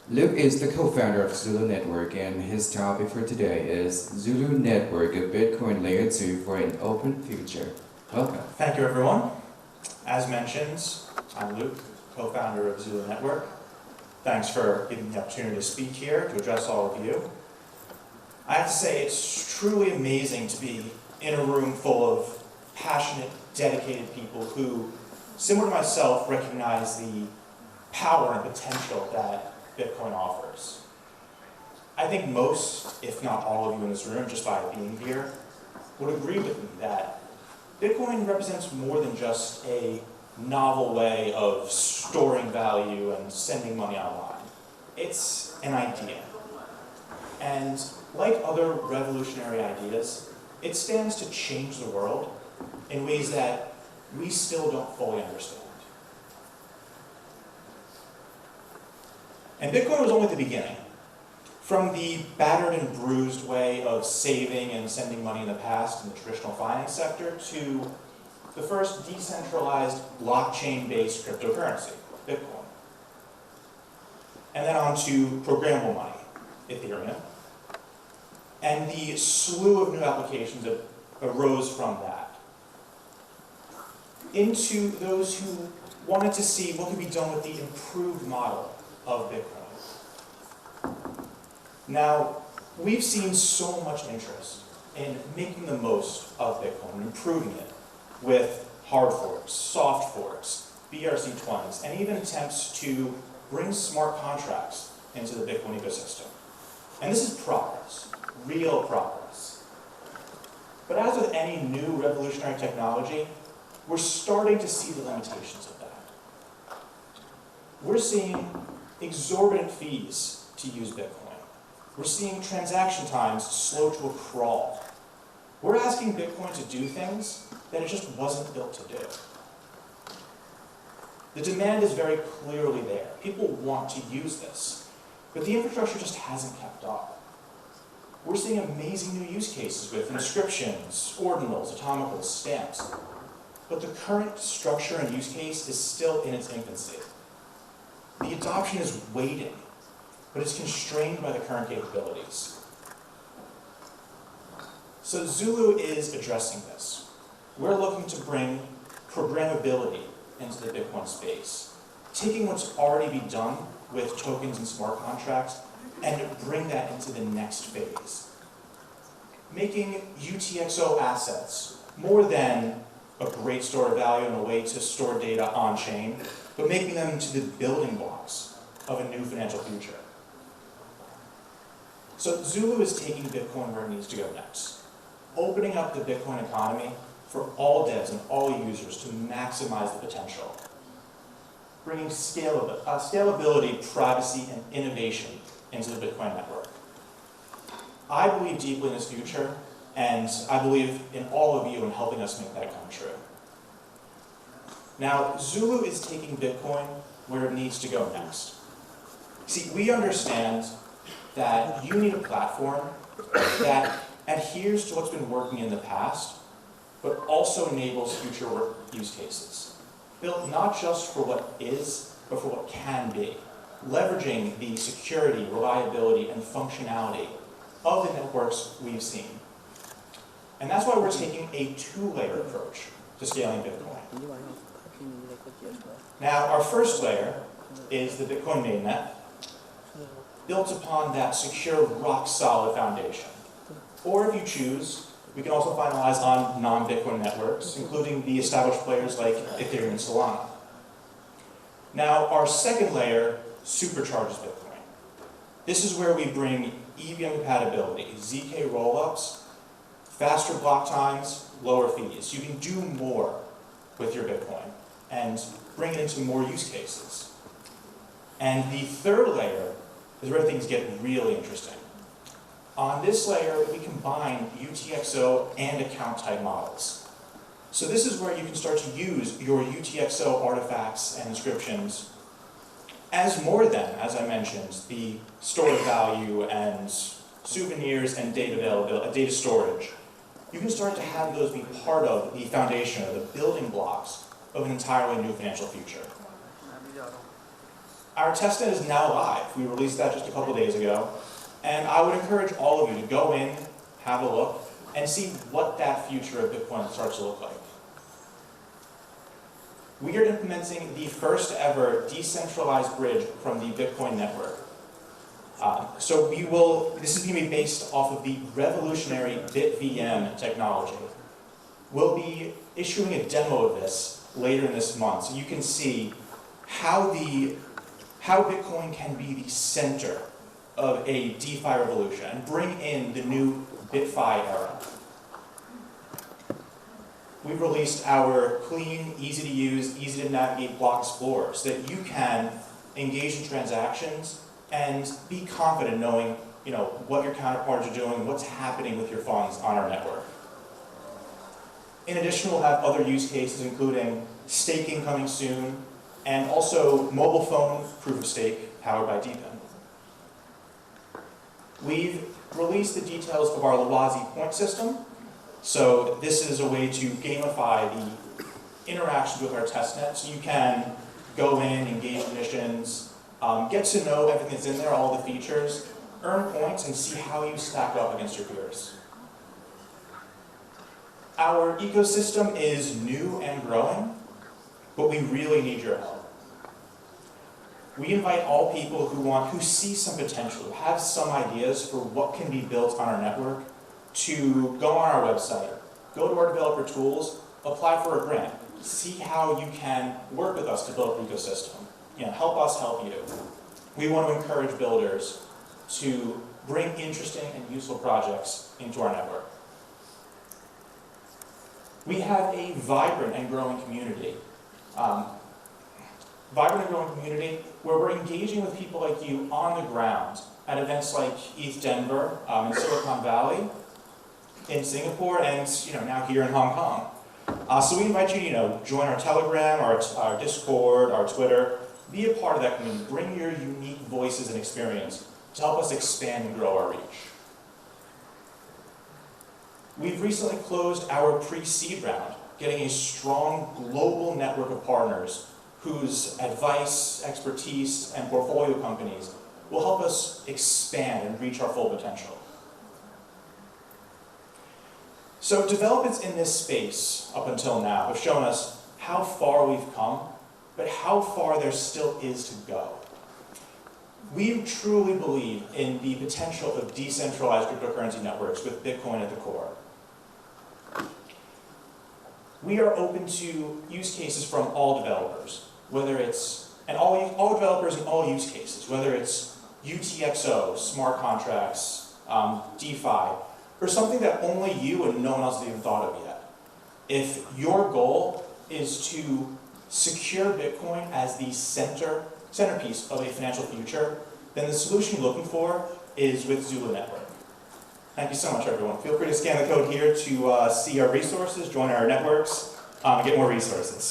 Luke is the co-founder of Zulu Network, and his topic for today is Zulu Network, a Bitcoin Layer 2 for an open future. Welcome. Thank you, everyone. As mentioned, I'm Luke, co-founder of Zulu Network. Thanks for giving me the opportunity to speak here, to address all of you. I have to say, it's truly amazing to be in a room full of passionate, dedicated people who, similar to myself, recognize the power and potential that Bitcoin offers. I think most, if not all of you in this room, just by being here, would agree with me that Bitcoin represents more than just a novel way of storing value and sending money online. It's an idea. And like other revolutionary ideas, it stands to change the world in ways that we still don't fully understand. And Bitcoin was only the beginning. From the battered and bruised way of saving and sending money in the past in the traditional finance sector to the first decentralized blockchain-based cryptocurrency, Bitcoin. And then on to programmable money, Ethereum, and the slew of new applications that arose from that. Into those who wanted to see what could be done with the improved model of Bitcoin. Now, we've seen so much interest in making the most of Bitcoin and improving it with hard forks, soft forks, BRC20s, and even attempts to bring smart contracts into the Bitcoin ecosystem. And this is progress, real progress. But as with any new revolutionary technology, we're starting to see the limitations of that. We're seeing exorbitant fees to use Bitcoin. We're seeing transaction times slow to a crawl. We're asking Bitcoin to do things that it just wasn't built to do. The demand is very clearly there. People want to use this, but the infrastructure just hasn't kept up. We're seeing amazing new use cases with inscriptions, ordinals, atomicals, stamps, but the current structure and use case is still in its infancy. The adoption is waiting, but it's constrained by the current capabilities. So Zulu is addressing this. We're looking to bring programmability into the Bitcoin space, taking what's already been done with tokens and smart contracts and bring that into the next phase. Making UTXO assets more than a great store of value and a way to store data on-chain, but making them into the building blocks of a new financial future. So Zulu is taking Bitcoin where it needs to go next, opening up the Bitcoin economy for all devs and all users to maximize the potential, bringing scalability, privacy, and innovation into the Bitcoin network. I believe deeply in this future, and I believe in all of you in helping us make that come true. Now, Zulu is taking Bitcoin where it needs to go next. See, we understand that you need a platform that adheres to what's been working in the past, but also enables future work use cases. Built not just for what is, but for what can be, leveraging the security, reliability, and functionality of the networks we've seen. And that's why we're taking a two-layer approach to scaling Bitcoin. Now, our first layer is the Bitcoin mainnet, built upon that secure, rock-solid foundation. Or if you choose, we can also finalize on non-Bitcoin networks, including the established players like Ethereum and Solana. Now, our second layer supercharges Bitcoin. This is where we bring EVM compatibility, ZK rollups, faster block times, lower fees. You can do more with your Bitcoin and bring it into more use cases. And the third layer is where things get really interesting. On this layer, we combine UTXO and account type models. So this is where you can start to use your UTXO artifacts and inscriptions as more than, as I mentioned, the store of value and souvenirs and data availability, data storage. You can start to have those be part of the foundation or the building blocks of an entirely new financial future. Our testnet is now live. We released that just a couple days ago. And I would encourage all of you to go in, have a look, and see what that future of Bitcoin starts to look like. We are implementing the first ever decentralized bridge from the Bitcoin network. This is going to be based off of the revolutionary BitVM technology. We'll be issuing a demo of this later in this month, so you can see how Bitcoin can be the center of a DeFi revolution and bring in the new BitFi era. We've released our clean, easy to use, easy to navigate block explorer so that you can engage in transactions and be confident knowing what your counterparts are doing, what's happening with your funds on our network. In addition, we'll have other use cases including staking coming soon and also mobile phone proof of stake powered by DePIN. We've released the details of our Lawazi point system. So this is a way to gamify the interactions with our testnet. So you can go in, engage in missions, get to know everything that's in there, all the features, earn points, and see how you stack up against your peers. Our ecosystem is new and growing, but we really need your help. We invite all people who see some potential, who have some ideas for what can be built on our network, to go on our website, go to our developer tools, apply for a grant, see how you can work with us to build an ecosystem. Help us help you. We want to encourage builders to bring interesting and useful projects into our network. We have a vibrant and growing community. Where we're engaging with people like you on the ground at events like East Denver, in Silicon Valley, in Singapore, and now here in Hong Kong. So we invite you to join our Telegram, our Discord, our Twitter. Be a part of that community. Bring your unique voices and experience to help us expand and grow our reach. We've recently closed our pre-seed round, getting a strong global network of partners whose advice, expertise, and portfolio companies will help us expand and reach our full potential. So developments in this space up until now have shown us how far we've come, but how far there still is to go. We truly believe in the potential of decentralized cryptocurrency networks with Bitcoin at the core. We are open to use cases from all developers, all developers in all use cases, whether it's UTXO, smart contracts, DeFi, or something that only you and no one else has even thought of yet. If your goal is to secure Bitcoin as the centerpiece of a financial future, then the solution you're looking for is with Zulu Network. Thank you so much, everyone. Feel free to scan the code here to see our resources, join our networks, and get more resources.